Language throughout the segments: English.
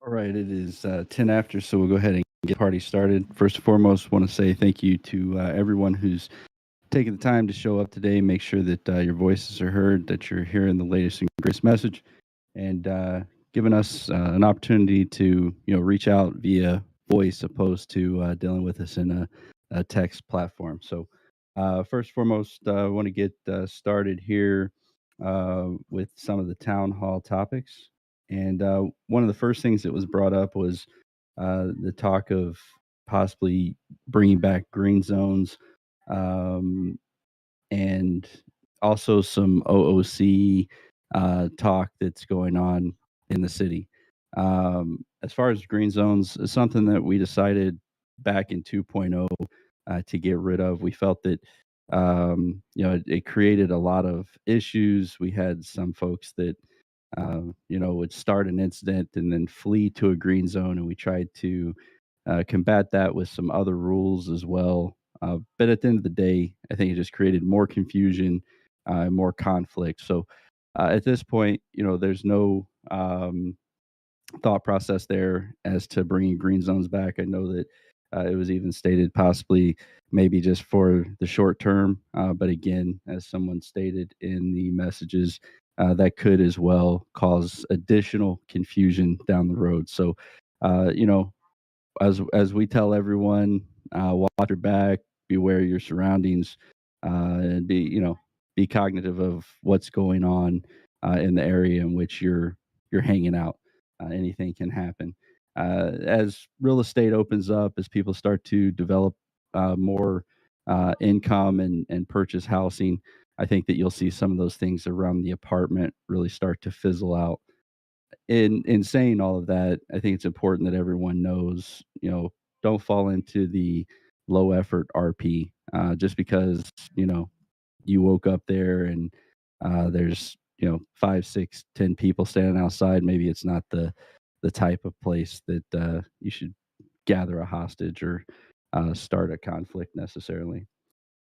All right, it is 10 after, so we'll go ahead and get the party started. First and foremost, want to say thank you to everyone who's taking the time to show up today. Make sure that your voices are heard, that you're hearing the latest and greatest message, and giving us an opportunity to reach out via voice opposed to dealing with us in a text platform. So, first and foremost, I want to get started here with some of the town hall topics. And one of the first things that was brought up was the talk of possibly bringing back green zones, um, and also some OOC talk that's going on in the city. As far as green zones, it's something that we decided back in 2.0 to get rid of. We felt that it created a lot of issues. We had some folks that would start an incident and then flee to a green zone, and we tried to combat that with some other rules as well. But at the end of the day, I think it just created more confusion and more conflict. So at this point, there's no thought process there as to bringing green zones back. I know that it was even stated possibly maybe just for the short term, but again, as someone stated in the messages, that could as well cause additional confusion down the road. So, as we tell everyone, watch your back, beware your surroundings, and be cognitive of what's going on in the area in which you're hanging out. Anything can happen. As real estate opens up, as people start to develop more income and purchase housing, I think that you'll see some of those things around the apartment really start to fizzle out. In saying all of that, I think it's important that everyone knows, don't fall into the low effort RP just because you woke up there and there's 5, 6, 10 people standing outside. Maybe it's not the type of place that you should gather a hostage or start a conflict necessarily.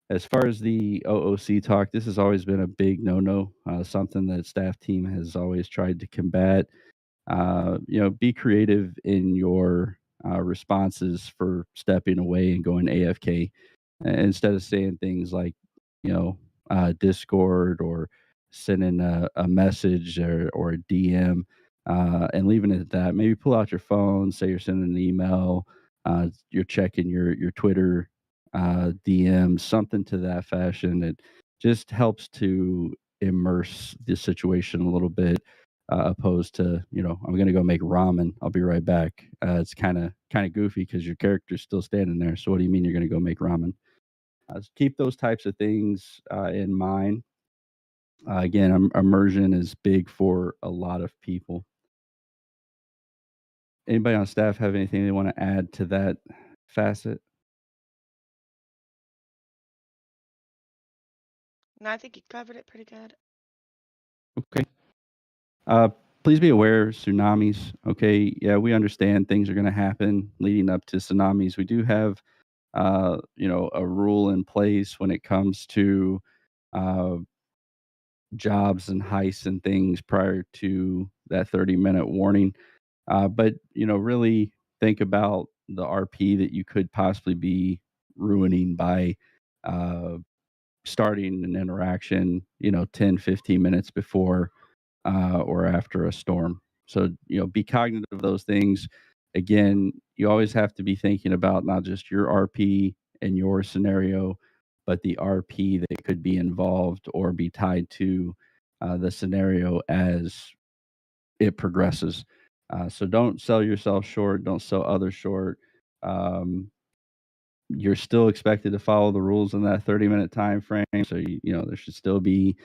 As far as the OOC talk, this has always been a big no-no, something that staff team has always tried to combat. Be creative in your responses for stepping away and going AFK instead of saying things like, Discord or sending a message or a DM and leaving it at that. Maybe pull out your phone, say you're sending an email, you're checking your Twitter DM, something to that fashion. It just helps to immerse the situation a little bit opposed to I'm gonna go make ramen. I'll be right back. It's kind of goofy because your character's still standing there. So what do you mean you're gonna go make ramen? Keep those types of things in mind. Again, immersion is big for a lot of people. Anybody on staff have anything they want to add to that facet? No, I think you covered it pretty good. Okay. Uh, please be aware tsunamis. Okay, yeah, we understand things are going to happen leading up to tsunamis. We do have a rule in place when it comes to uh, jobs and heists and things prior to that 30-minute warning. But really think about the RP that you could possibly be ruining by uh, starting an interaction, 10, 15 minutes before or after a storm. So, be cognizant of those things. Again, you always have to be thinking about not just your RP and your scenario, but the RP that could be involved or be tied to the scenario as it progresses. So don't sell yourself short. Don't sell others short. Um, you're still expected to follow the rules in that 30-minute time frame. So there should still be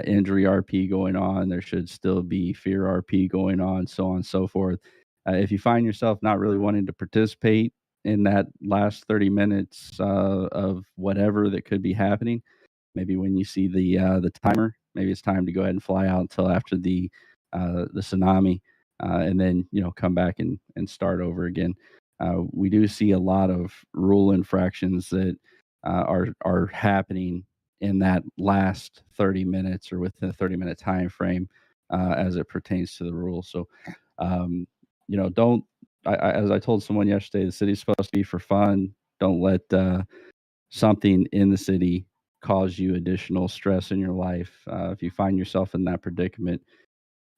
injury RP going on. There should still be fear RP going on, so on and so forth. If you find yourself not really wanting to participate in that last 30 minutes of whatever that could be happening, maybe when you see the timer, maybe it's time to go ahead and fly out until after the tsunami, and then come back and start over again. We do see a lot of rule infractions that are happening in that last 30 minutes or within a 30-minute time frame as it pertains to the rule. So, um, don't. As I told someone yesterday, the city's supposed to be for fun. Don't let something in the city cause you additional stress in your life. If you find yourself in that predicament,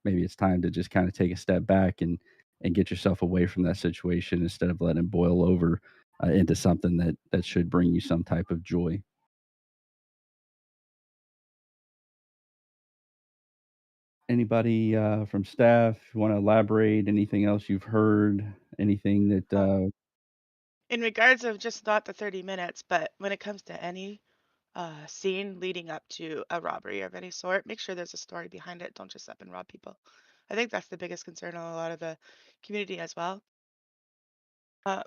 maybe it's time to just kind of take a step back and get yourself away from that situation instead of letting it boil over into something that should bring you some type of joy. Anybody from staff want to elaborate? Anything else you've heard? Anything that Uh, in regards of just not the 30 minutes, but when it comes to any scene leading up to a robbery of any sort, make sure there's a story behind it. Don't just up and rob people. I think that's the biggest concern on a lot of the community as well. Uh,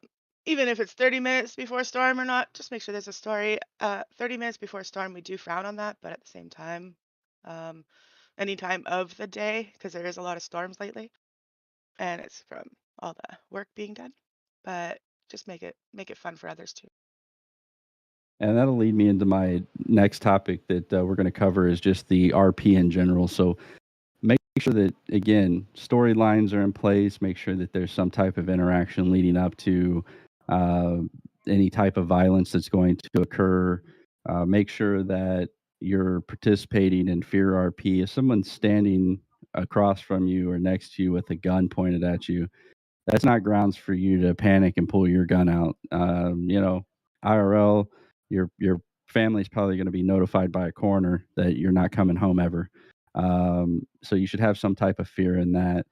Even if it's 30 minutes before a storm or not, just make sure there's a story. 30 minutes before a storm, we do frown on that, but at the same time, um, any time of the day, because there is a lot of storms lately, and it's from all the work being done. But just make it fun for others too. and that'll lead me into my next topic that we're going to cover is just the RP in general. So make sure that again storylines are in place. Make sure that there's some type of interaction leading up to uh, any type of violence that's going to occur. Make sure that you're participating in fear RP. If someone's standing across from you or next to you with a gun pointed at you, that's not grounds for you to panic and pull your gun out. IRL, your family's probably going to be notified by a coroner that you're not coming home ever. So you should have some type of fear in that.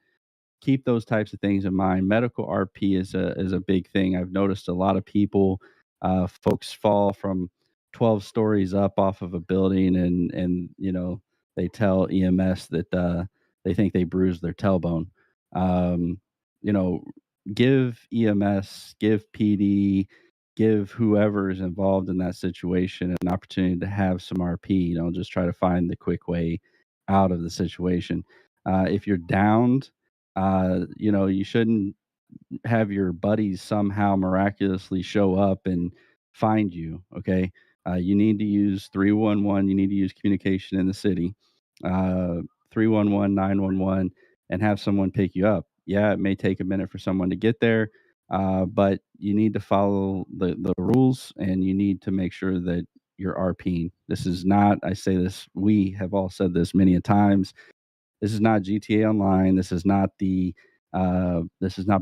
Keep those types of things in mind. Medical RP is a big thing. I've noticed a lot of people, folks fall from 12 stories up off of a building, and they tell EMS that they think they bruised their tailbone. Um, you know, give EMS, give PD, give whoever is involved in that situation an opportunity to have some RP. Just try to find the quick way out of the situation. If you're downed, you shouldn't have your buddies somehow miraculously show up and find you. Okay. You need to use 311. You need to use communication in the city, 311, 911, and have someone pick you up. Yeah, it may take a minute for someone to get there, but you need to follow the rules and you need to make sure that you're RPing. This is not, I say this, we have all said this many a times, this is not GTA Online. This is not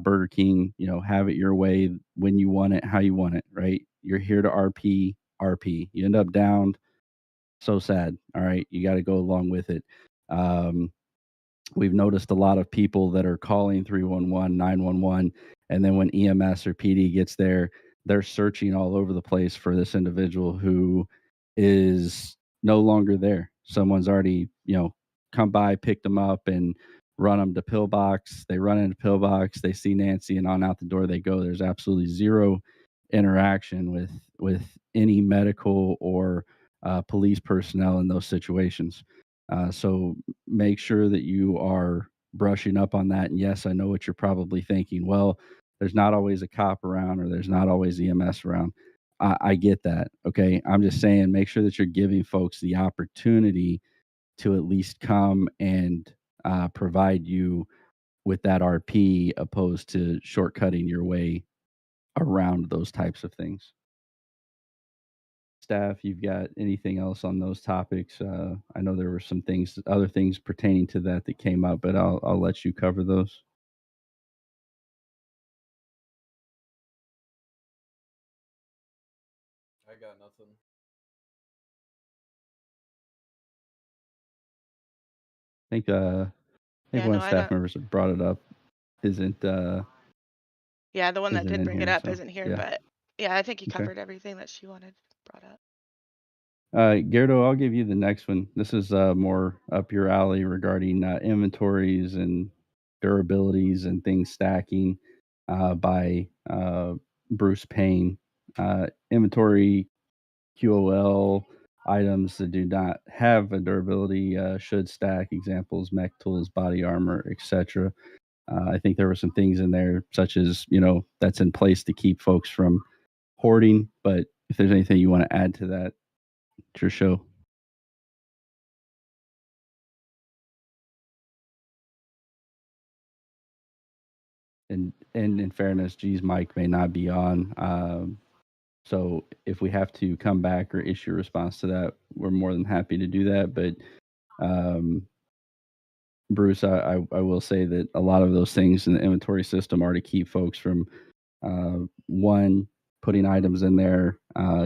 Burger King. Have it your way when you want it, how you want it. Right? You're here to RP, RP. You end up downed. So sad. All right, you got to go along with it. Um, we've noticed a lot of people that are calling 311, 911, and then when EMS or PD gets there, they're searching all over the place for this individual who is no longer there. Someone's already, come by, picked them up, and run them to pillbox. They run into pillbox. They see Nancy, and on out the door they go. There's absolutely zero interaction with any medical or police personnel in those situations. So make sure that you are brushing up on that. And yes, I know what you're probably thinking. Well, there's not always a cop around or there's not always EMS around. I get that. Okay. I'm just saying, make sure that you're giving folks the opportunity to at least come and provide you with that RP opposed to shortcutting your way around those types of things. Staff, you've got anything else on those topics? I know there were some things, other things pertaining to that came up, but I'll let you cover those. I got nothing. I think Yeah, one no, of the I staff don't. members that brought it up isn't Yeah, the one that isn't did in bring it here. up So isn't here, yeah, but yeah, I think you okay. covered everything that she wanted brought up. Gerdo, I'll give you the next one. This is more up your alley regarding inventories and durabilities and things stacking by Bruce Payne. Inventory QOL items that do not have a durability should stack. Examples: mech tools, body armor, etc. I think there were some things in there, such as that's in place to keep folks from hoarding. But if there's anything you want to add to that, it's your show. And in fairness, G's mic may not be on. So if we have to come back or issue a response to that, we're more than happy to do that. But um, Bruce, I will say that a lot of those things in the inventory system are to keep folks from one, putting items in there,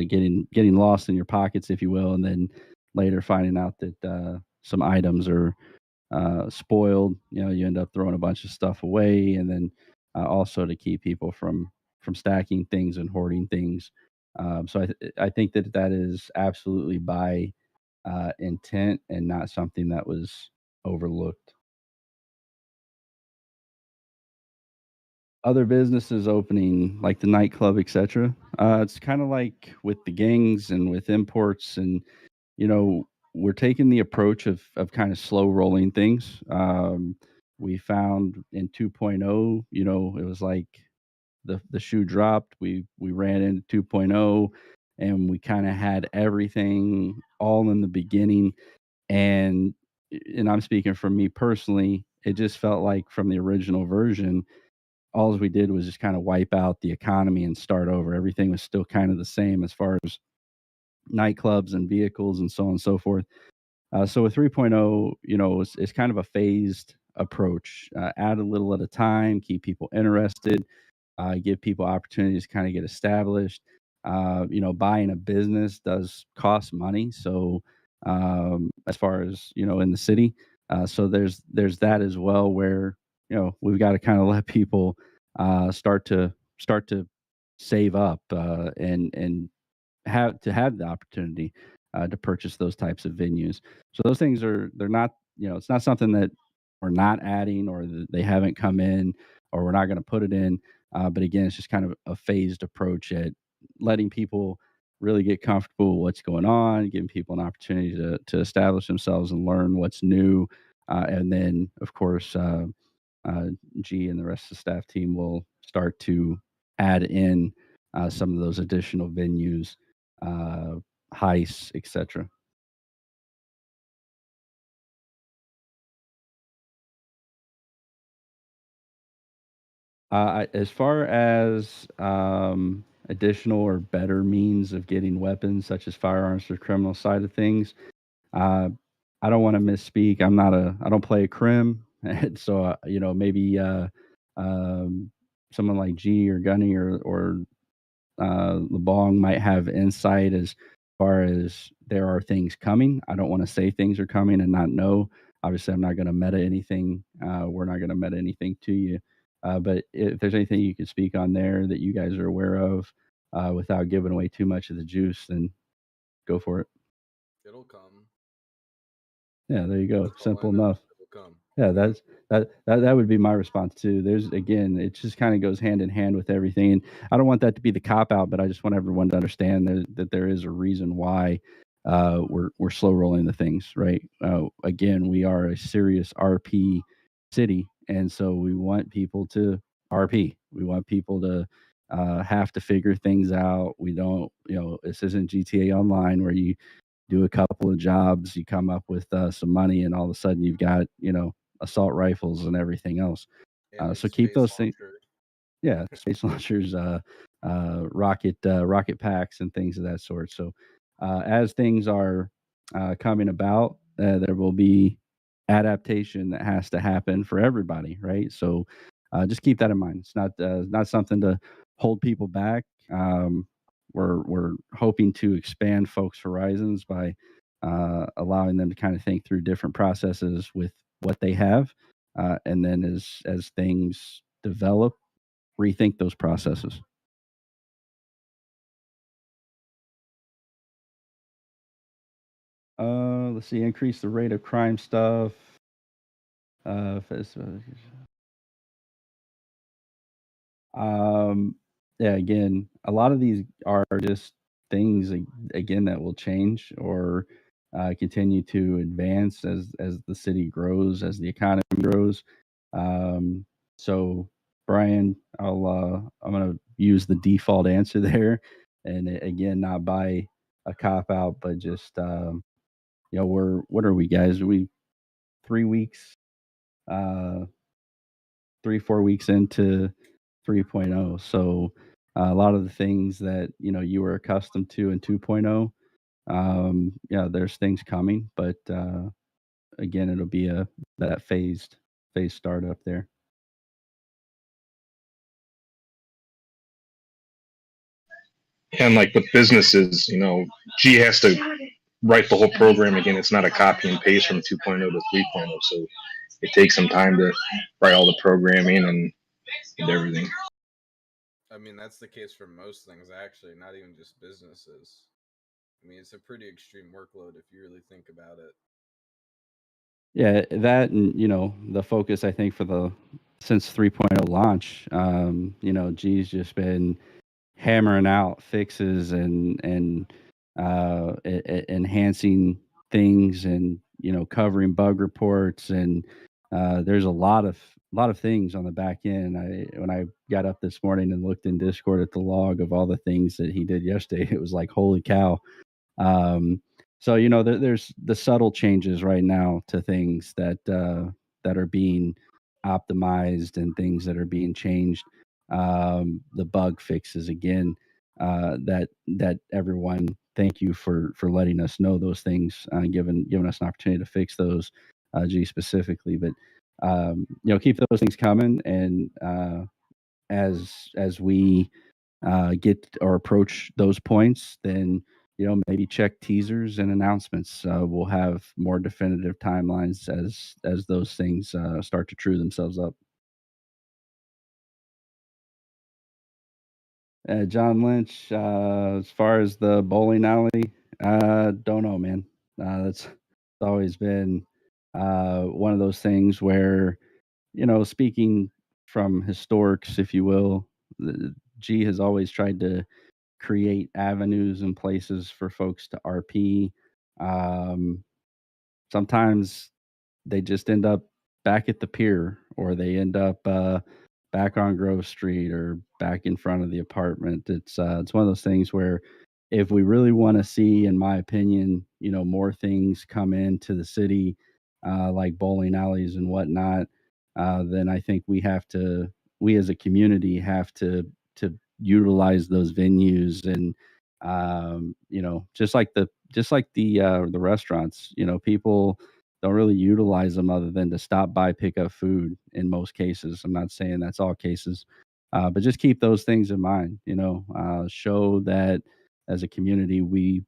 getting lost in your pockets, if you will, and then later finding out that some items are spoiled. You know, you end up throwing a bunch of stuff away, and then also to keep people from stacking things and hoarding things. So I think that that is absolutely by intent and not something that was overlooked. Other businesses opening, like the nightclub, etc. It's kind of like with the gangs and with imports, and you know, we're taking the approach of kind of slow rolling things. We found in 2.0, you know, it was like the shoe dropped. We ran into 2.0, and we kind of had everything all in the beginning. And I'm speaking from me personally. It just felt like from the original version, all we did was just kind of wipe out the economy and start over. Everything was still kind of the same as far as nightclubs and vehicles and so on and so forth. So with 3.0, you know, it's kind of a phased approach. Add a little at a time, keep people interested, give people opportunities to kind of get established. You know, buying a business does cost money. So as far as you know, in the city, so there's that as well, where you know we've got to kind of let people start to save up and have the opportunity to purchase those types of venues. So those things they're not, you know, it's not something that we're not adding or that they haven't come in or we're not going to put it in. But again, it's just kind of a phased approach at letting people really get comfortable with what's going on, giving people an opportunity to establish themselves and learn what's new. And then, of course, uh, G and the rest of the staff team will start to add in some of those additional venues, uh, heists, etc. As far as additional or better means of getting weapons, such as firearms for the criminal side of things, uh, I don't want to misspeak. I don't play a crim, and so you know maybe um, someone like G or Gunny or LeBong might have insight as far as there are things coming. I don't want to say things are coming and not know. Obviously, I'm not going to meta anything. We're not going to meta anything to you. But if there's anything you can speak on there that you guys are aware of without giving away too much of the juice, then go for it. It'll come. Yeah, there you go. That's all I Simple know. enough. It'll come. Yeah, that would be my response too. There's again, it just kind of goes hand in hand with everything. And I don't want that to be the cop out, but I just want everyone to understand that there is a reason why we're slow rolling the things, right? Again, we are a serious RP city, and so we want people to RP. We want people to have to figure things out. We don't, you know, this isn't GTA Online where you do a couple of jobs, you come up with some money, and all of a sudden you've got, you know, assault rifles and everything else. And a So keep space those things. launcher. Yeah, space launchers, rocket packs, and things of that sort. So as things are coming about, there will be adaptation that has to happen for everybody, right? So just keep that in mind. It's not something to hold people back. We're hoping to expand folks' horizons by allowing them to kind of think through different processes with what they have, and then as things develop, rethink those processes. Let's see, increase the rate of crime stuff. If Um, yeah, again, a lot of these are just things again that will change or continue to advance as the city grows, as the economy grows. So, Brian, I'm gonna use the default answer there, and again, not by a cop out, but just you know, we're what are we guys? Are we 3 weeks? Uh, 3-4 weeks into 3.0. So a lot of the things that you were accustomed to in 2.0, yeah, there's things coming, but again, it'll be that phase startup there. And like with businesses, G has to write the whole program again. It's not a copy and paste from 2.0 to 3.0. So it takes some time to write all the programming and everything. I mean, that's the case for most things, actually, not even just businesses. I mean, it's a pretty extreme workload if you really think about it. Yeah, that and the focus I think since 3.0 launch, G's just been hammering out fixes and enhancing things and covering bug reports and there's a lot of things on the back end. When I got up this morning and looked in Discord at the log of all the things that he did yesterday, it was like holy cow. Um, so there's the subtle changes right now to things that are being optimized and things that are being changed. The bug fixes again. That everyone, thank you for letting us know those things, giving us an opportunity to fix those, G specifically. But keep those things coming, and as we get or approach those points, then maybe check teasers and announcements. We'll have more definitive timelines as those things start to true themselves up. John Lynch, as far as the bowling alley, don't know, man. That's always been one of those things where, speaking from historics, if you will, G has always tried to create avenues and places for folks to RP. Um, Sometimes they just end up back at the pier, or they end up back on Grove Street or back in front of the apartment. It's one of those things where if we really want to see, in my opinion, more things come into the city, like bowling alleys and whatnot, then I think we as a community have to utilize those venues and just like the restaurants, people don't really utilize them other than to stop by, pick up food in most cases. I'm not saying that's all cases, but just keep those things in mind. Show that as a community we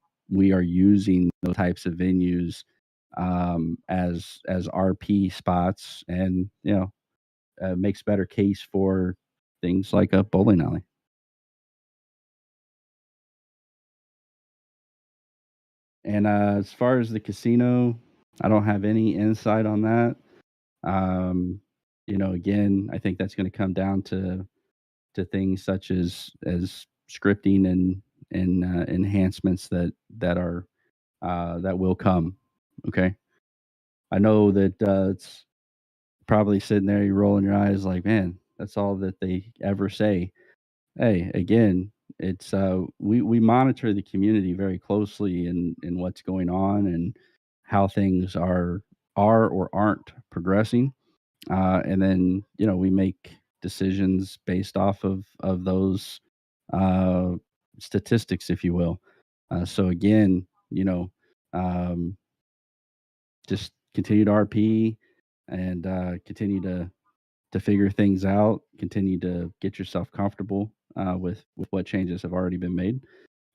are using those types of venues as RP spots, and makes better case for things like a bowling alley. And as far as the casino, I don't have any insight on that. Um, again, I think that's going to come down to things such as scripting and enhancements that will come. Okay, I know that it's probably sitting there, you're rolling your eyes like, man, that's all that they ever say. Hey, again, it's we monitor the community very closely in what's going on and how things are or aren't progressing, and then we make decisions based off of those uh, statistics, if you will. So again, um, just continue to RP and continue to figure things out. Continue to get yourself comfortable with what changes have already been made,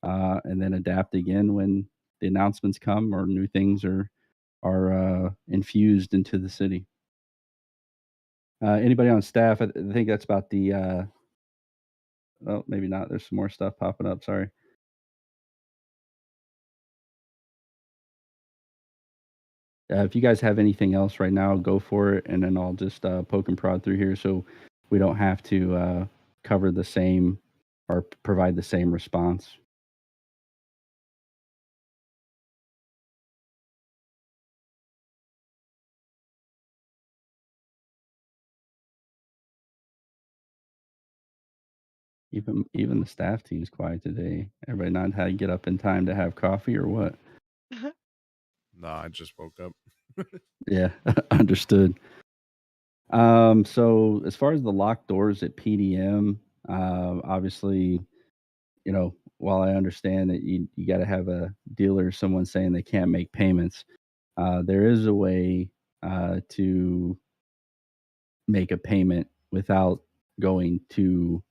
and then adapt again when the announcements come or new things are infused into the city. Anybody on staff? I think that's about the. Oh, maybe not. There's some more stuff popping up. Sorry. If you guys have anything else right now, go for it, and then I'll just poke and prod through here, so we don't have to cover the same or provide the same response. Even the staff team's quiet today. Everybody not had to get up in time to have coffee or what? No, I just woke up. Yeah, understood. So as far as the locked doors at PDM, obviously, while I understand that you got to have a dealer, someone saying they can't make payments, there is a way to make a payment without going to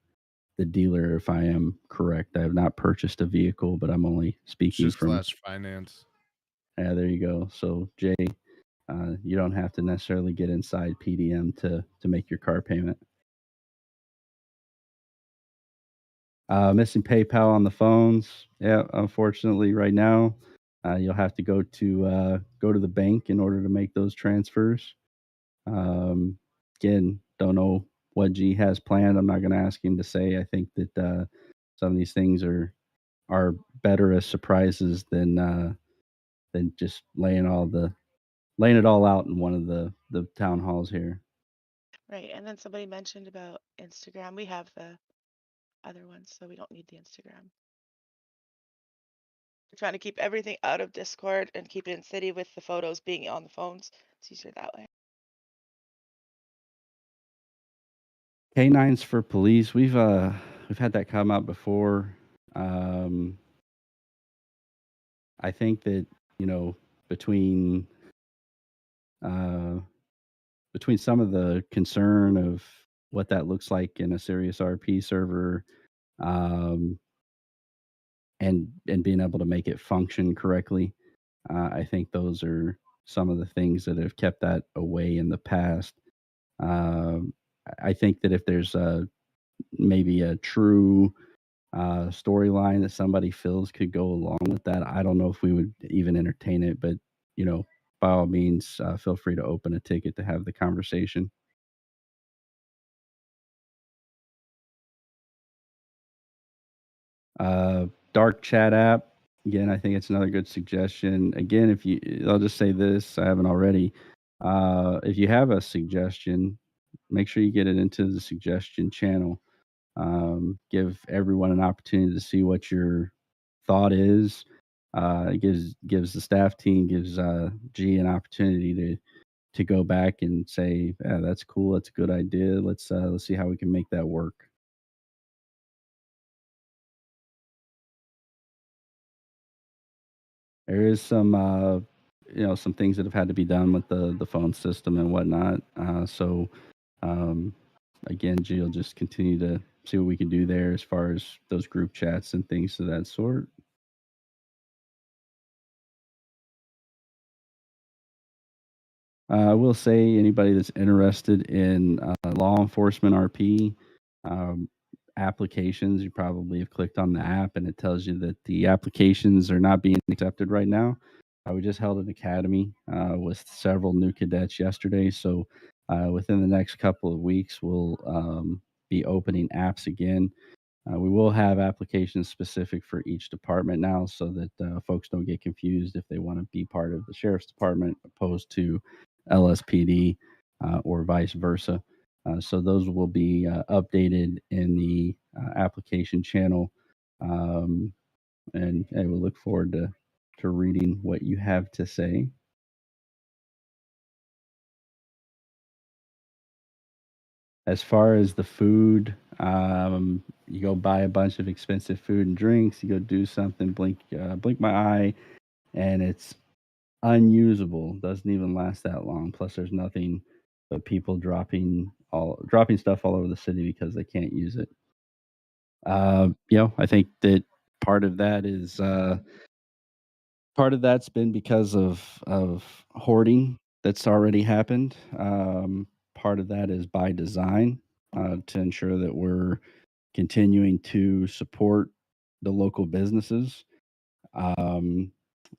the dealer. If I am correct, I have not purchased a vehicle, but I'm only It's speaking just from. Flash Finance. Yeah, there you go. So Jay, you don't have to necessarily get inside PDM to make your car payment. Missing PayPal on the phones. Yeah, unfortunately, right now, you'll have to go to the bank in order to make those transfers. Again, don't know what G has planned. I'm not going to ask him to say. I think that some of these things are better as surprises than just laying it all out in one of the town halls here. Right. And then somebody mentioned about Instagram. We have the other ones, so we don't need the Instagram. We're trying to keep everything out of Discord and keep it in city with the photos being on the phones. It's easier that way. Canines for police. We've had that come up before. I think that between between some of the concern of what that looks like in a serious RP server, um, and being able to make it function correctly, I think those are some of the things that have kept that away in the past. Um, I think that if there's maybe a true storyline that somebody feels could go along with that, I don't know if we would even entertain it, but by all means, feel free to open a ticket to have the conversation. Dark chat app. Again, I think it's another good suggestion. Again, I'll just say this, I haven't already. If you have a suggestion, make sure you get it into the suggestion channel. Give everyone an opportunity to see what your thought is. It gives the staff team, gives G an opportunity to go back and say, yeah, that's cool, that's a good idea. Let's see how we can make that work. There is some things that have had to be done with the phone system and whatnot. So again, G will just continue to see what we can do there as far as those group chats and things of that sort. I will say anybody that's interested in law enforcement RP applications, you probably have clicked on the app and it tells you that the applications are not being accepted right now. We just held an academy with several new cadets yesterday. So within the next couple of weeks, we'll be opening apps again. We will have applications specific for each department now so that folks don't get confused if they want to be part of the sheriff's department opposed to LSPD or vice versa. So those will be updated in the application channel. And we'll look forward to reading what you have to say. As far as the food, you go buy a bunch of expensive food and drinks. You go do something, blink my eye, and it's unusable. Doesn't even last that long. Plus, there's nothing but people dropping stuff all over the city because they can't use it. I think that part of that is part of that's been because of hoarding that's already happened. Part of that is by design to ensure that we're continuing to support the local businesses. Um,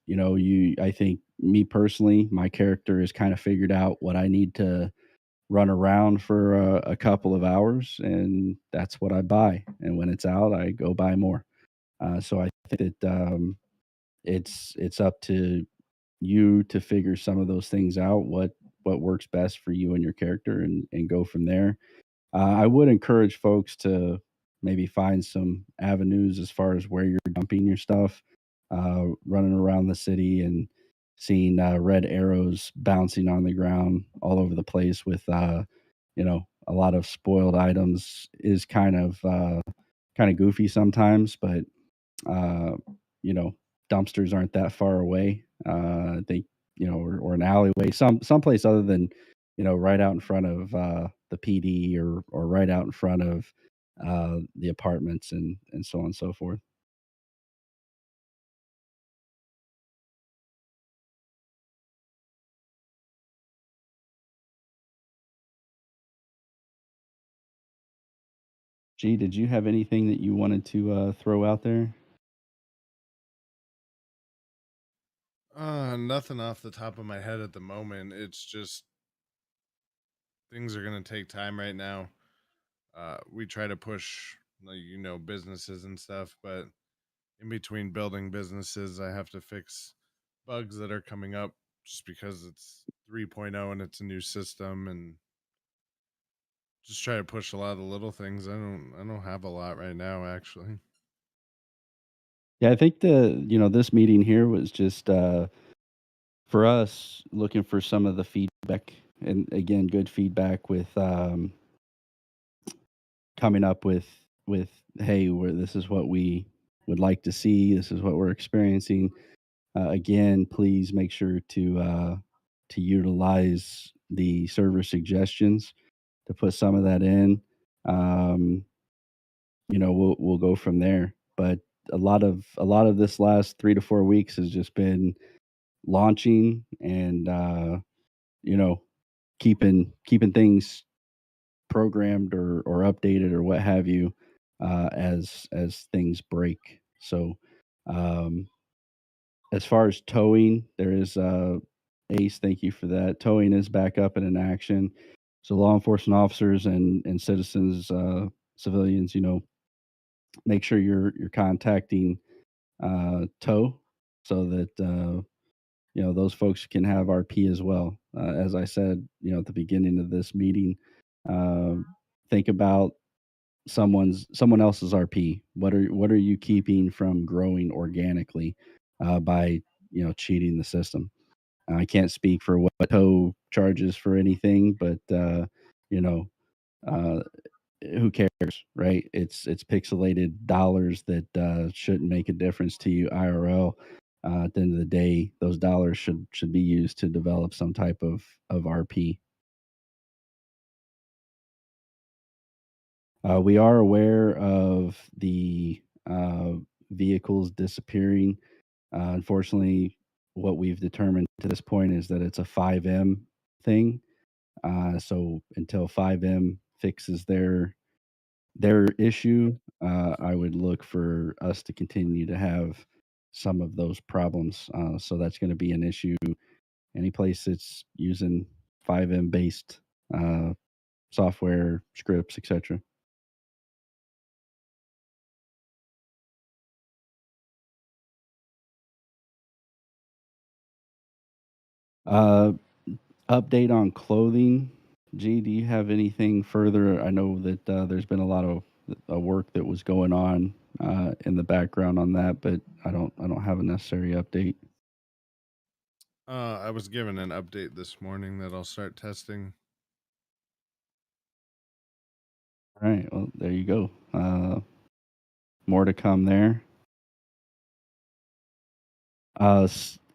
I think me personally, my character has kind of figured out what I need to run around for a couple of hours, and that's what I buy. And when it's out, I go buy more. So I think that it's up to you to figure some of those things out, what works best for you and your character, and go from there. I would encourage folks to maybe find some avenues as far as where you're dumping your stuff, running around the city and seeing red arrows bouncing on the ground all over the place with a lot of spoiled items is kind of goofy sometimes, but uh, dumpsters aren't that far away. I think, or an alleyway, someplace other than, right out in front of the PD, or right out in front of the apartments, and so on and so forth. G, did you have anything that you wanted to throw out there? Nothing off the top of my head at the moment. It's just things are gonna take time right now. We try to push, like, businesses and stuff, but in between building businesses, I have to fix bugs that are coming up just because it's 3.0 and it's a new system, and just try to push a lot of the little things. I don't have a lot right now, actually. Yeah, I think this meeting here was just for us looking for some of the feedback, and again, good feedback with coming up with hey, this is what we would like to see. This is what we're experiencing. Again, please make sure to utilize the server suggestions to put some of that in. Um, we'll go from there. But a lot of this last 3 to 4 weeks has just been launching, and you know keeping things programmed, or updated, or what have you, as things break. So, um, as far as towing, there is Ace. Thank you for that. Towing is back up and in action. So law enforcement officers and citizens, civilians, make sure you're contacting tow, so that those folks can have RP as well. As I said, at the beginning of this meeting, uh, think about someone else's RP. What are you keeping from growing organically by cheating the system? I can't speak for what tow charges for anything, but you know, uh, who cares, right? It's pixelated dollars that shouldn't make a difference to you IRL. At the end of the day, those dollars should be used to develop some type of RP. We are aware of the vehicles disappearing. Unfortunately, what we've determined to this point is that it's a 5M thing. So until 5M fixes their issue, I would look for us to continue to have some of those problems. So that's going to be an issue. Any place that's using 5M based uh, software, scripts, etc. Uh, Update on clothing. G, do you have anything further? I know that there's been a lot of work that was going on in the background on that, but I don't have a necessary update. I was given an update this morning that I'll start testing. All right, well, there you go. More to come there.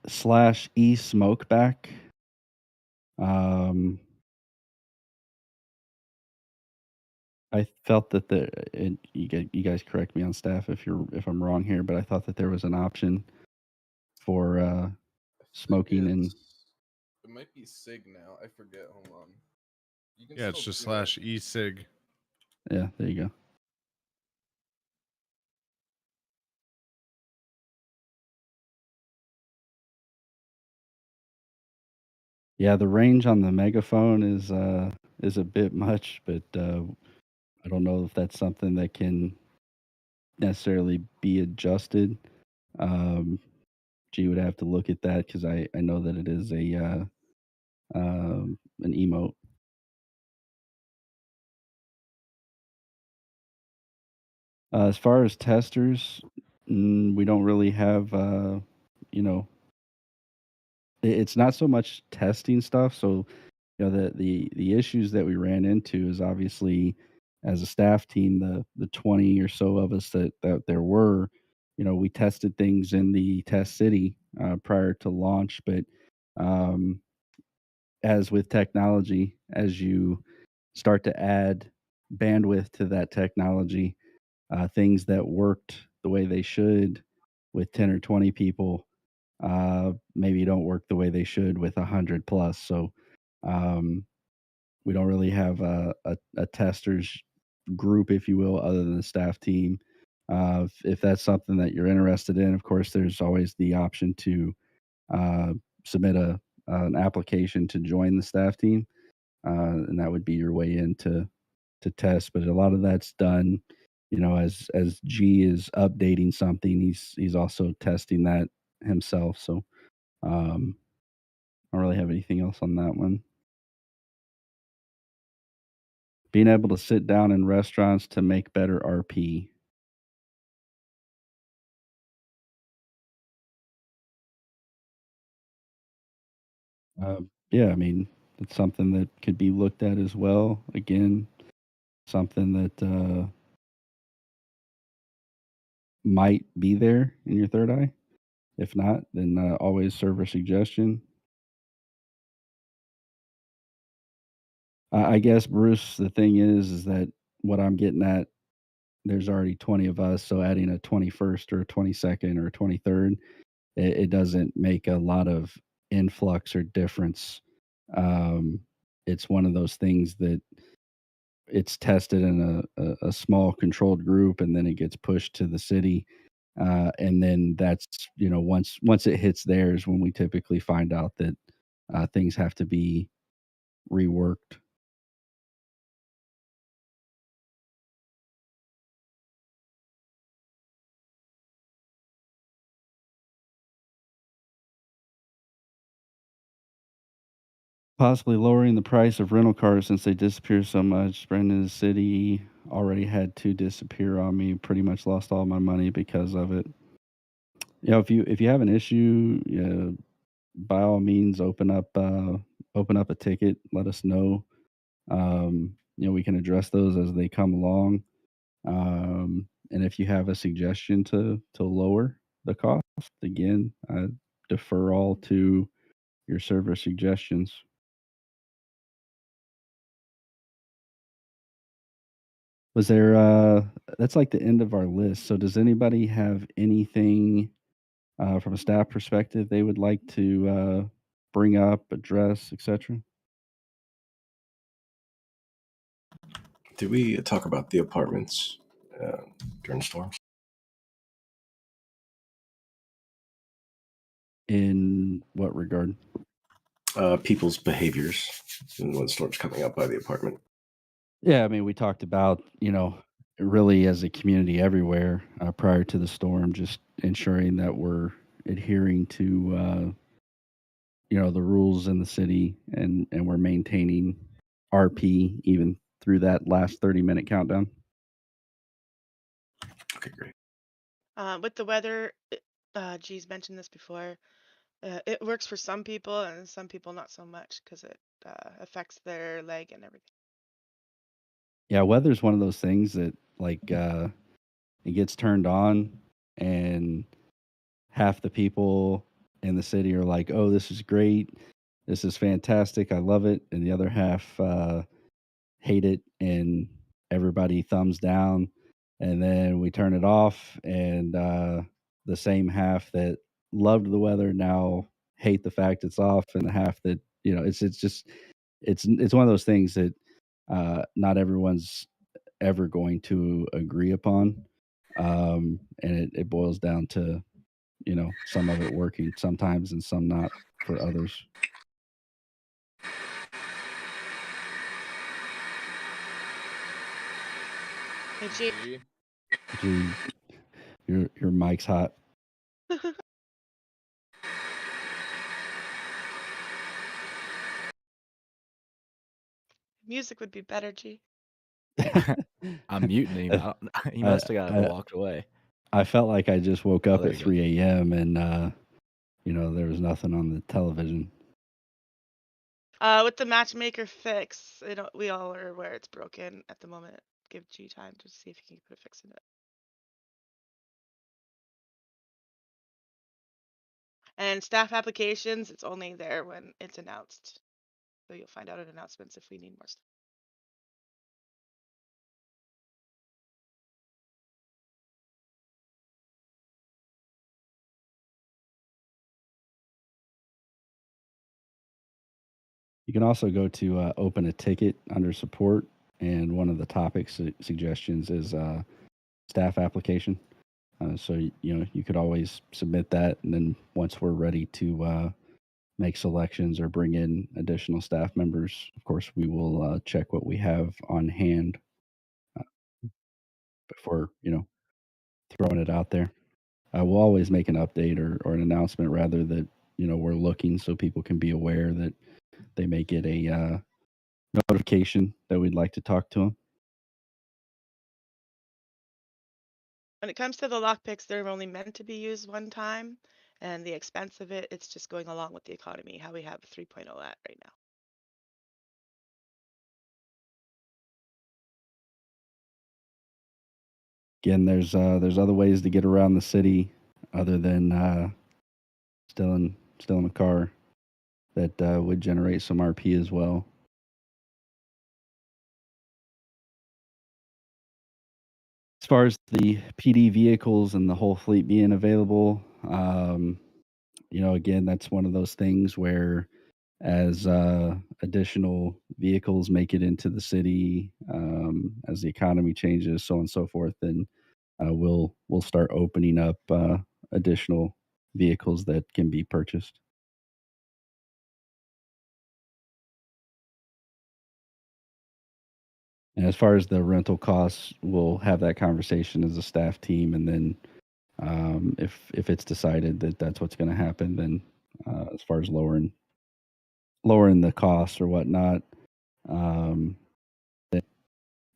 Slash e smokeback. Um, I felt that you guys correct me on staff if I'm wrong here, but I thought that there was an option for I think smoking, and it might be Sig now. I forget. Hold on. You can Yeah, it's still just do it. slash e-sig. yeah, there you go. Yeah, the range on the megaphone is a bit much, but I don't know if that's something that can necessarily be adjusted. Um, G would have to look at that, because I know that it is an emote. As far as testers, we don't really have you know it's not so much testing stuff. So the issues that we ran into is obviously as a staff team, the 20 or so of us that there were, we tested things in the test city prior to launch, but um, as with technology, as you start to add bandwidth to that technology, things that worked the way they should with 10 or 20 people maybe don't work the way they should with 100 plus. So um, we don't really have a testers group, if you will, other than the staff team. If that's something that you're interested in, of course, there's always the option to uh, submit an application to join the staff team, and that would be your way in to test. But a lot of that's done, as G is updating something, he's also testing that himself. So um, I don't really have anything else on that one. Being able to sit down in restaurants to make better RP. Yeah, I mean, it's something that could be looked at as well. Again, something that might be there in your third eye. If not, then always server suggestion. I guess, Bruce, the thing is that what I'm getting at, there's already 20 of us, so adding a 21st or a 22nd or a 23rd, it doesn't make a lot of influx or difference. It's one of those things that it's tested in a small controlled group, and then it gets pushed to the city. And then that's, once it hits theirs, when we typically find out that things have to be reworked. Possibly lowering the price of rental cars since they disappear so much. Brandon City already had 2 disappear on me. Pretty much lost all my money because of it. If you have an issue, by all means, open up a ticket. Let us know. We can address those as they come along. And if you have a suggestion to lower the cost, again, I defer all to your server suggestions. Was there that's like the end of our list. So does anybody have anything from a staff perspective they would like to bring up, address, etc.? Did we talk about the apartments during storms? In what regard? People's behaviors when storms coming up by the apartment. Yeah, I mean, we talked about, really as a community everywhere prior to the storm, just ensuring that we're adhering to, the rules in the city and we're maintaining RP even through that last 30-minute countdown. Okay, great. With the weather, G's mentioned this before. It works for some people and some people not so much because it affects their leg and everything. Yeah, weather's one of those things that it gets turned on and half the people in the city are like, "Oh, this is great. This is fantastic. I love it." And the other half hate it and everybody thumbs down. And then we turn it off and the same half that loved the weather now hate the fact it's off, and the half that, it's just it's one of those things that not everyone's ever going to agree upon. And it boils down to, some of it working sometimes and some not for others. Hey, G. Gee, Gee, your mic's hot. Music would be better, G. I'm muting him. He must have got walked away. I felt like I just woke up there at you go. 3 a.m. and there was nothing on the television. With the matchmaker fix, we all are aware it's broken at the moment. Give G time to see if he can put a fix in it. And staff applications, it's only there when it's announced. So you'll find out in announcements if we need more stuff. You can also go to open a ticket under support, and one of the topic suggestions is staff application. So you could always submit that, and then once we're ready to make selections or bring in additional staff members, of course we will check what we have on hand before throwing it out there. We'll always make an update or an announcement rather that we're looking, so people can be aware that they may get a notification that we'd like to talk to them. When it comes to the lockpicks, they're only meant to be used one time, and the expense of it's just going along with the economy, how we have 3.0 at right now. Again, there's other ways to get around the city other than still in a car that would generate some RP as well. As far as the PD vehicles and the whole fleet being available, again, that's one of those things where as additional vehicles make it into the city, as the economy changes, so on and so forth, then we'll start opening up additional vehicles that can be purchased. And as far as the rental costs, we'll have that conversation as a staff team, and then if it's decided that that's what's going to happen, then as far as lowering the costs or whatnot, then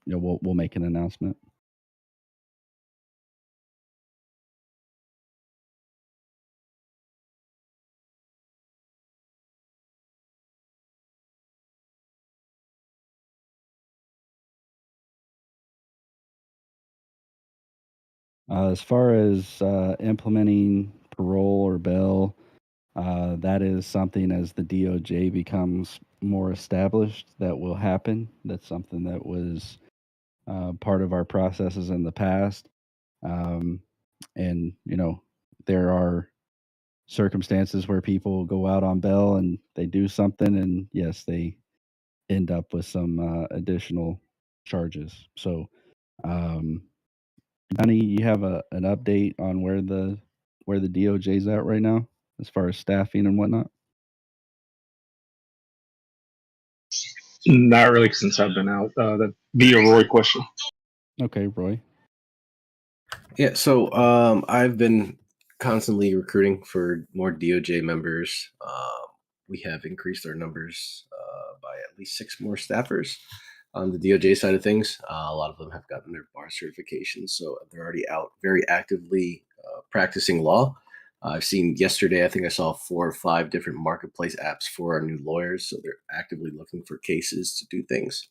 we'll make an announcement. As far as implementing parole or bail, that is something as the DOJ becomes more established that will happen. That's something that was part of our processes in the past. And, there are circumstances where people go out on bail and they do something, and yes, they end up with some additional charges. So, Donnie, you have an update on where the DOJ is at right now as far as staffing and whatnot? Not really since I've been out. That'd be a Roy question. Okay, Roy. Yeah, so I've been constantly recruiting for more DOJ members. We have increased our numbers by at least 6 more staffers on the DOJ side of things. A lot of them have gotten their bar certifications, so they're already out very actively practicing law. I've seen yesterday, I think I saw 4 or 5 different marketplace apps for our new lawyers, so they're actively looking for cases to do things.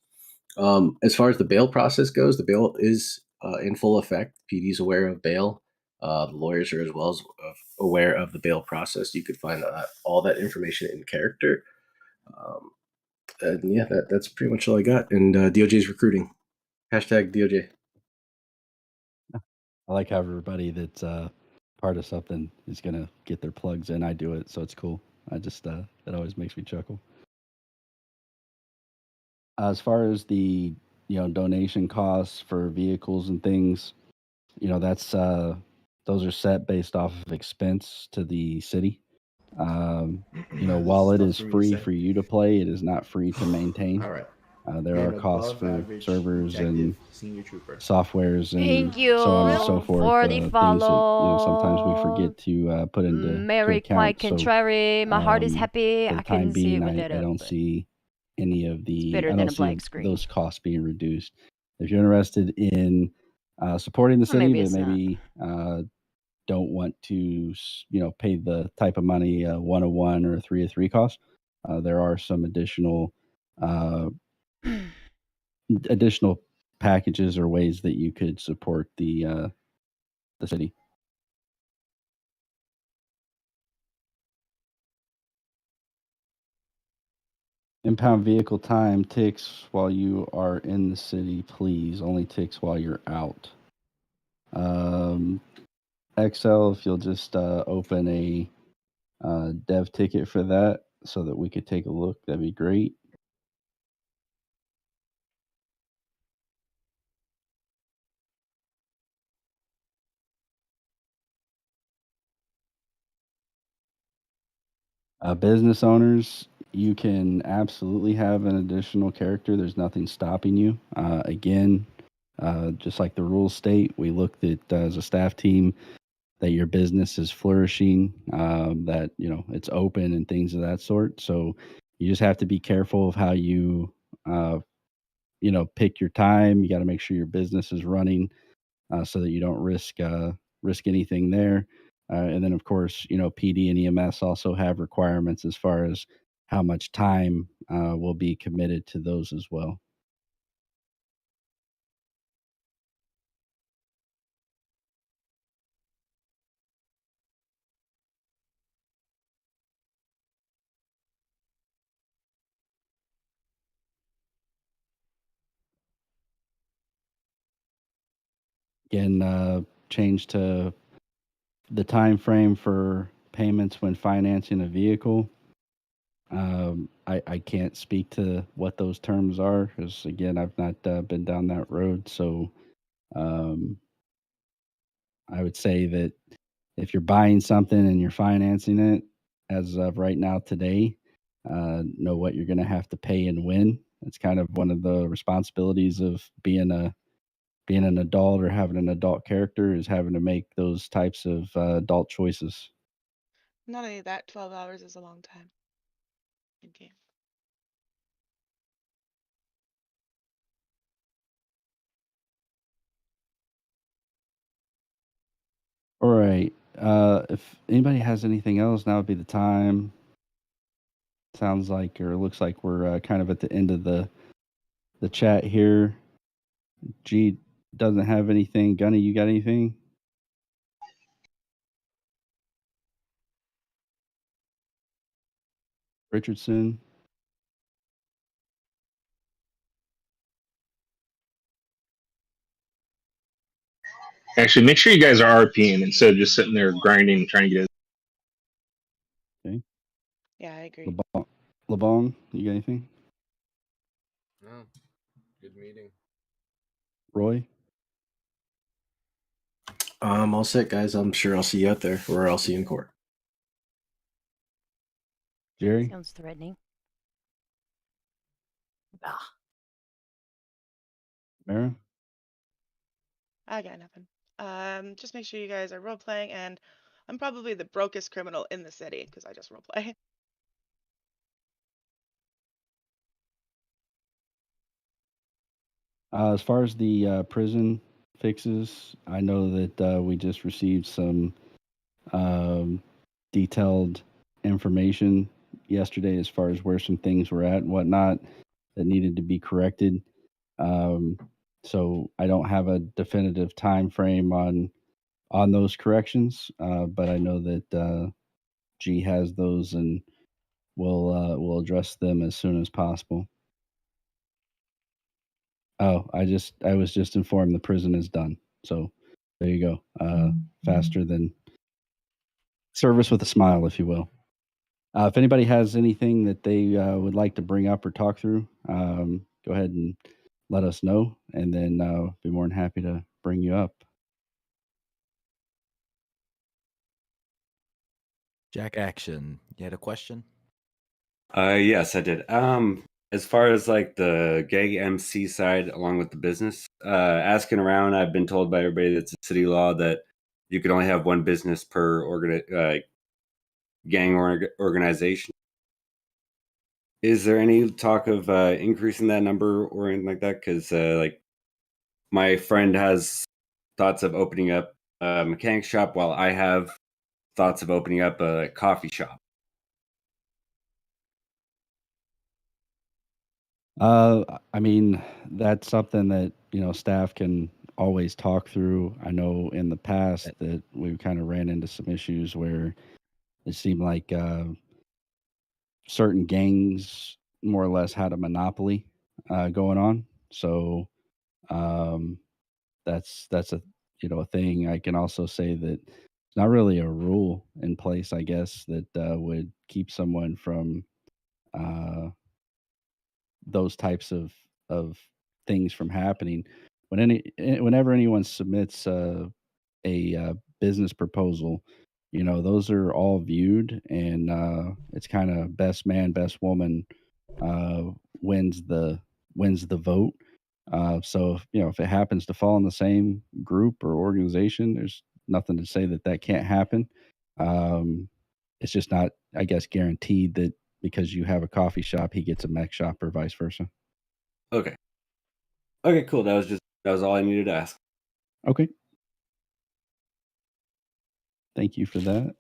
As far as the bail process goes, the bail is in full effect. PD's aware of bail. The lawyers are as well as aware of the bail process. You could find all that information in character. And yeah, that's pretty much all I got. And DOJ's recruiting. Hashtag DOJ. I like how everybody that's part of something is going to get their plugs in. I do it, so it's cool. I just, it always makes me chuckle. As far as the, donation costs for vehicles and things, that's, those are set based off of expense to the city. While it is free for you to play, it is not free to maintain. All right. There are costs for servers and senior trooper. softwares and Thank you so on and so forth. for the Things that sometimes we follow. forget to put into Mary account. quite So contrary. My heart is happy. for the I time couldn't see being, it with I it don't open. see any of the better I than don't a see blank screen. those costs being reduced. If you're interested in supporting the Or city, maybe but it's not. maybe don't want to pay the type of money 101 or a 303 cost, there are some additional packages or ways that you could support the city. Impound vehicle time ticks while you are in the city, please. Only ticks while you're out. XL, if you'll just open a dev ticket for that so that we could take a look, that'd be great. Business owners, you can absolutely have an additional character. There's nothing stopping you. Again, just like the rules state, we looked at as a staff team that your business is flourishing, that it's open and things of that sort. So you just have to be careful of how you pick your time. You got to make sure your business is running so that you don't risk anything there. And then, of course, PD and EMS also have requirements as far as how much time will be committed to those as well. Again, change to the time frame for payments when financing a vehicle. I can't speak to what those terms are because, again, I've not been down that road. So um, I would say that if you're buying something and you're financing it, as of right now today, know what you're going to have to pay and when. It's kind of one of the responsibilities of being an adult or having an adult character is having to make those types of adult choices. Not only that, 12 hours is a long time in game. All right. If anybody has anything else, now would be the time. Sounds like, or looks like we're kind of at the end of the chat here. G doesn't have anything. Gunny, you got anything? Richardson? Actually, make sure you guys are RPing instead of just sitting there grinding, trying to get it. Okay. Yeah, I agree. LeBong, you got anything? No. Good meeting. Roy? All set, guys. I'm sure I'll see you out there, or I'll see you in court. Jerry? Sounds threatening. Mara? I got nothing. Just make sure you guys are role playing, and I'm probably the brokest criminal in the city because I just role play. As far as the prison fixes, I know that we just received some detailed information yesterday as far as where some things were at and whatnot that needed to be corrected. So I don't have a definitive time frame on those corrections, but I know that G has those and we'll address them as soon as possible. Oh, I was just informed the prison is done. So there you go. Faster than service with a smile, if you will. If anybody has anything that they would like to bring up or talk through, go ahead and let us know, and then be more than happy to bring you up. Jack Action, you had a question? Yes, I did. As far as like the gay MC side, along with the business, asking around, I've been told by everybody that's a city law that you can only have one business per gang organization. Is there any talk of increasing that number or anything like that? Because like my friend has thoughts of opening up a mechanic shop, while I have thoughts of opening up a coffee shop. I mean, that's something that, staff can always talk through. I know in the past that we kind of ran into some issues where it seemed like certain gangs more or less had a monopoly going on. So um, that's a a thing. I can also say that it's not really a rule in place, I guess, that would keep someone from uh, those types of things from happening. Whenever anyone submits a business proposal, those are all viewed, and it's kind of best man, best woman uh, wins the vote. So if it happens to fall in the same group or organization, there's nothing to say that that can't happen. Um, it's just not, I guess, guaranteed that because you have a coffee shop, he gets a mech shop or vice versa. Okay. Okay, cool. That was all I needed to ask. Okay. Thank you for that.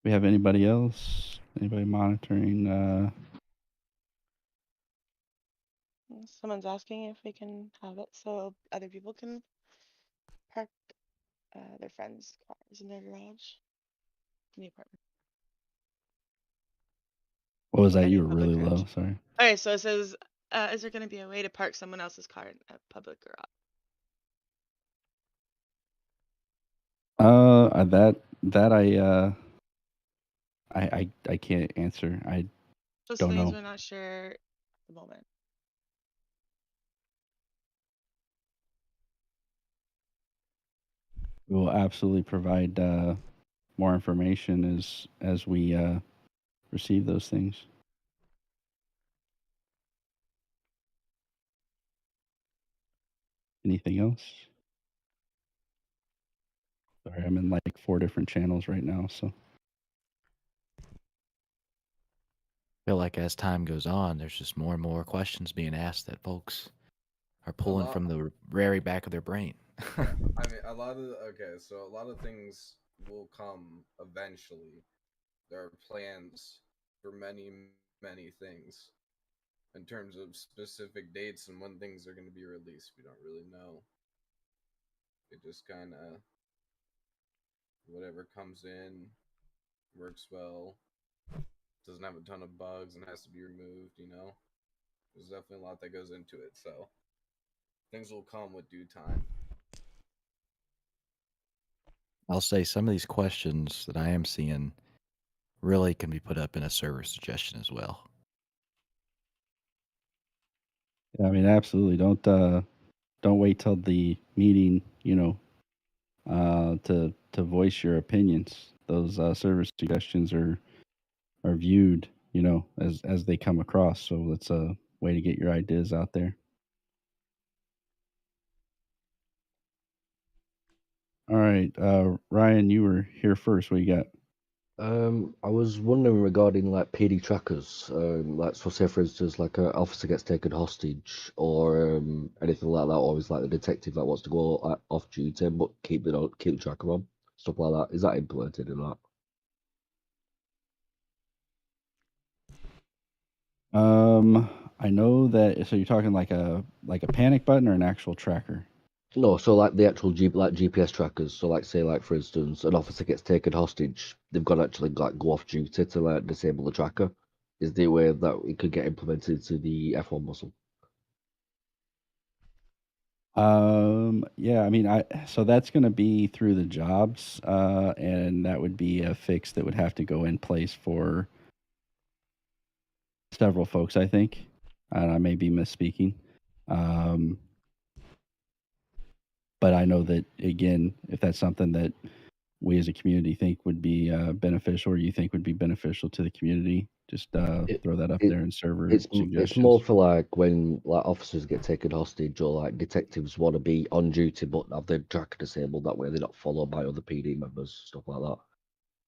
We have anybody else? Anybody monitoring? Someone's asking if we can have it so other people can park their friends' cars in their garage in the apartment. What was that? Any You were public really garage. low. Sorry. Okay, so it says, is there going to be a way to park someone else's car in a public garage? That I can't answer. I Those don't things know. we're not sure at the moment. We will absolutely provide more information as we receive those things. Anything else? Sorry, I'm in like 4 different channels right now, so. Feel like as time goes on, there's just more and more questions being asked that folks are pulling from the very back of their brain. Yeah, I mean, a lot of things will come eventually. There are plans for many, many things. In terms of specific dates and when things are going to be released, we don't really know. It just kind of, whatever comes in, works well, doesn't have a ton of bugs and has to be removed, There's definitely a lot that goes into it, so things will come with due time. I'll say some of these questions that I am seeing really can be put up in a server suggestion as well. Yeah, I mean, absolutely. Don't wait till the meeting, to voice your opinions. Those service suggestions are viewed, as they come across. So that's a way to get your ideas out there. All right, Ryan, you were here first. What you got? I was wondering regarding like PD trackers, like so say for instance like an officer gets taken hostage or anything like that, or is like the detective that wants to go off duty but keep the tracker on, stuff like that. Is that implemented in that? I know that. So you're talking like a panic button or an actual tracker? No, so like the actual GPS trackers. So like say like for instance an officer gets taken hostage, they've got to actually like go off duty to like disable the tracker. Is there a way that it could get implemented to the F1 muscle? Yeah, I mean, so that's going to be through the jobs, and that would be a fix that would have to go in place for several folks, I think. And I may be misspeaking. Um, but I know that, again, if that's something that we as a community think would be beneficial, or you think would be beneficial to the community, just throw that up there in server suggestions. It's more for like when like officers get taken hostage or like detectives want to be on duty but have their tracker disabled. That way they're not followed by other PD members, stuff like that.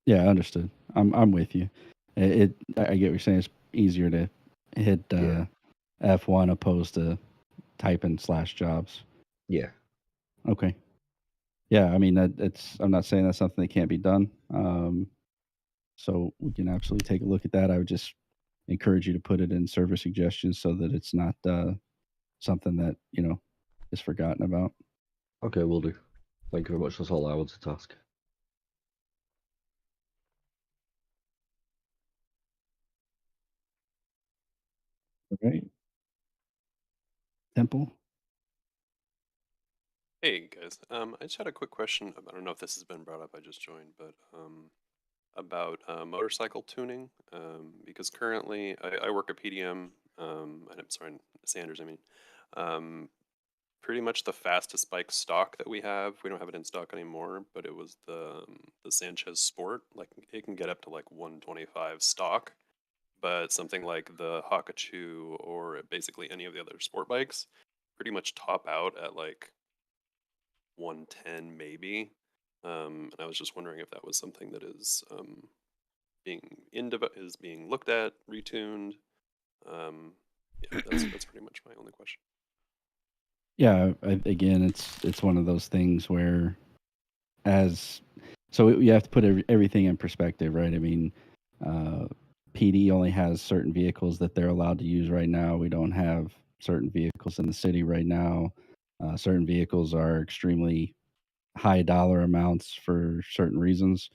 Yeah, understood. I'm with you. I get what you're saying. It's easier to hit F1 opposed to typing /jobs. Yeah. Okay. Yeah, I mean it's. I'm not saying that's something that can't be done. So we can absolutely take a look at that. I would just encourage you to put it in server suggestions so that it's not something that is forgotten about. Okay, will do. Thank you very much. That's all I wanted to ask. All right, Temple. Hey guys, I just had a quick question. I don't know if this has been brought up. I just joined, but about motorcycle tuning. Because currently I work at PDM. And I'm sorry, Sanders. I mean, um, pretty much the fastest bike stock that we have. We don't have it in stock anymore, but it was the Sanchez Sport. Like it can get up to like 125 stock, but something like the Hakachu or basically any of the other sport bikes pretty much top out at like 110 maybe. And I was just wondering if that was something that is is being looked at, retuned. Yeah, that's pretty much my only question. Yeah, again, it's one of those things where as so you have to put everything in perspective, right? I mean, uh, PD only has certain vehicles that they're allowed to use right now. We don't have certain vehicles in the city right now. Certain vehicles are extremely high dollar amounts for certain reasons.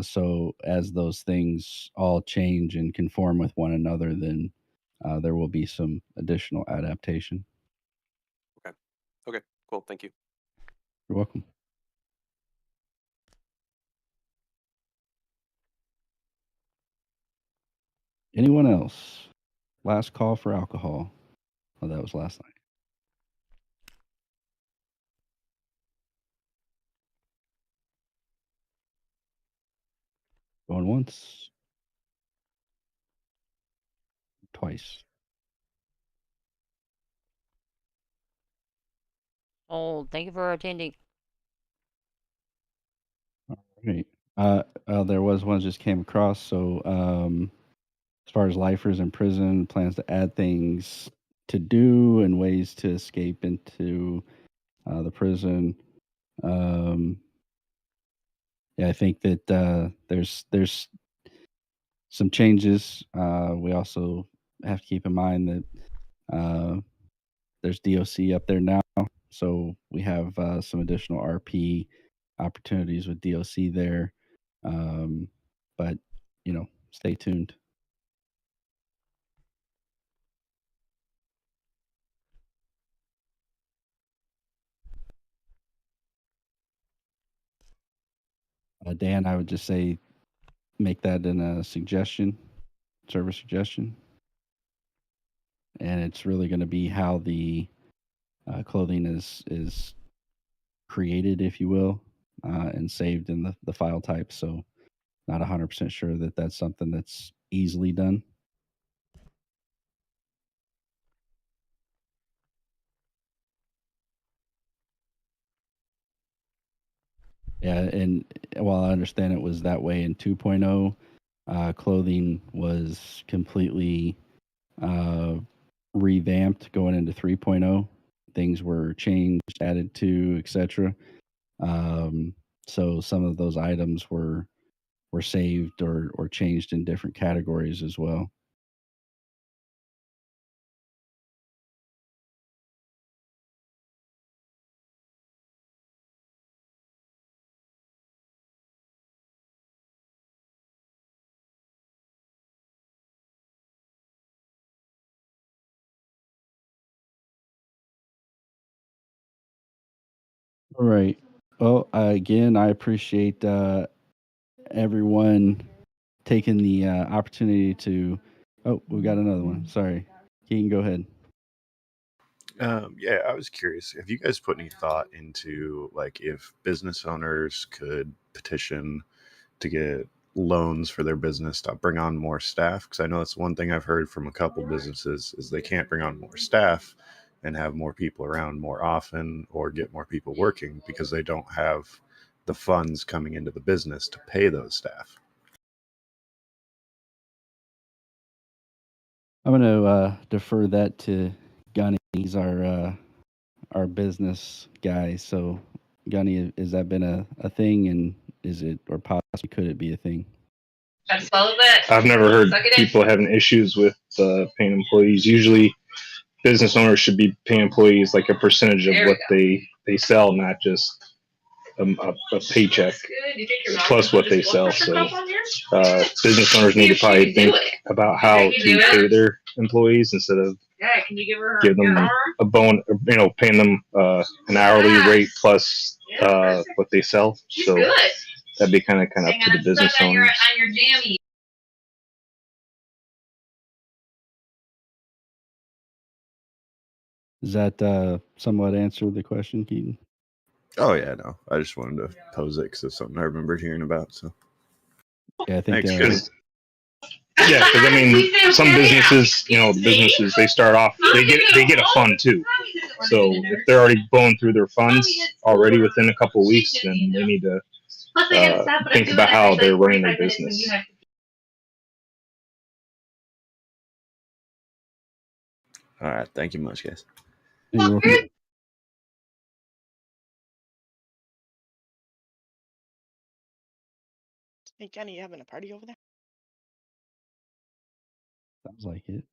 So as those things all change and conform with one another, then there will be some additional adaptation. Okay. Okay. Cool. Thank you. You're welcome. Anyone else? Last call for alcohol. Oh, that was last night. Going once, twice. Oh, thank you for attending. All right. There was one just came across. So, as far as lifers in prison, plans to add things to do and ways to escape into the prison. Um, yeah, I think that there's some changes. We also have to keep in mind that there's DOC up there now, so we have some additional RP opportunities with DOC there. But stay tuned. Dan, I would just say make that in a suggestion, server suggestion, and it's really going to be how the clothing is created, if you will, and saved in the file type. So, not 100% sure that that's something that's easily done. Yeah, and while I understand it was that way in 2.0, clothing was completely uh, revamped going into 3.0. Things were changed, added to, etc. Um, so some of those items were saved or changed in different categories as well. All right. Well, again, I appreciate everyone taking the opportunity to. Oh, we got another one. Sorry, Keaton, go ahead. Yeah, I was curious. Have you guys put any thought into like if business owners could petition to get loans for their business to bring on more staff? Because I know that's one thing I've heard from a couple businesses is they can't bring on more staff and have more people around more often or get more people working because they don't have the funds coming into the business to pay those staff. I'm going to defer that to Gunny. He's our business guy. So Gunny, has that been a thing, and is it, or possibly could it be a thing? I've never heard people having issues with paying employees. Usually, business owners should be paying employees like a percentage of what they sell, not just a paycheck plus what they sell. So business owners need to probably think about how to pay their employees instead of give them a bone, paying them an hourly rate plus what they sell. So that'd be kind of up to the business owners. Does that somewhat answer the question, Keaton? Oh yeah, no. I just wanted to pose it because it's something I remembered hearing about. So Yeah, I think thanks. Because I mean, some businesses they start off they get a fund too. So if they're already blowing through their funds already within a couple of weeks, then they need to think about how they're running their business. All right, thank you much, guys. You're welcome. Hey, Kenny, you having a party over there? Sounds like it.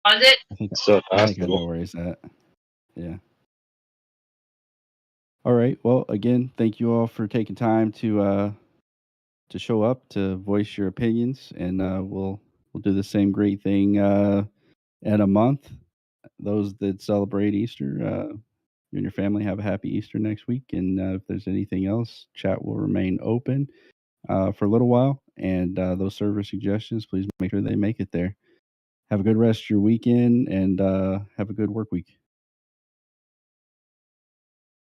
Was it? I think So I know where he's at. Yeah. All right. Well, again, thank you all for taking time to show up, to voice your opinions, and we'll do the same great thing in a month. Those that celebrate Easter, you and your family have a happy Easter next week. And if there's anything else, chat will remain open for a little while. And those server suggestions, please make sure they make it there. Have a good rest of your weekend, and have a good work week.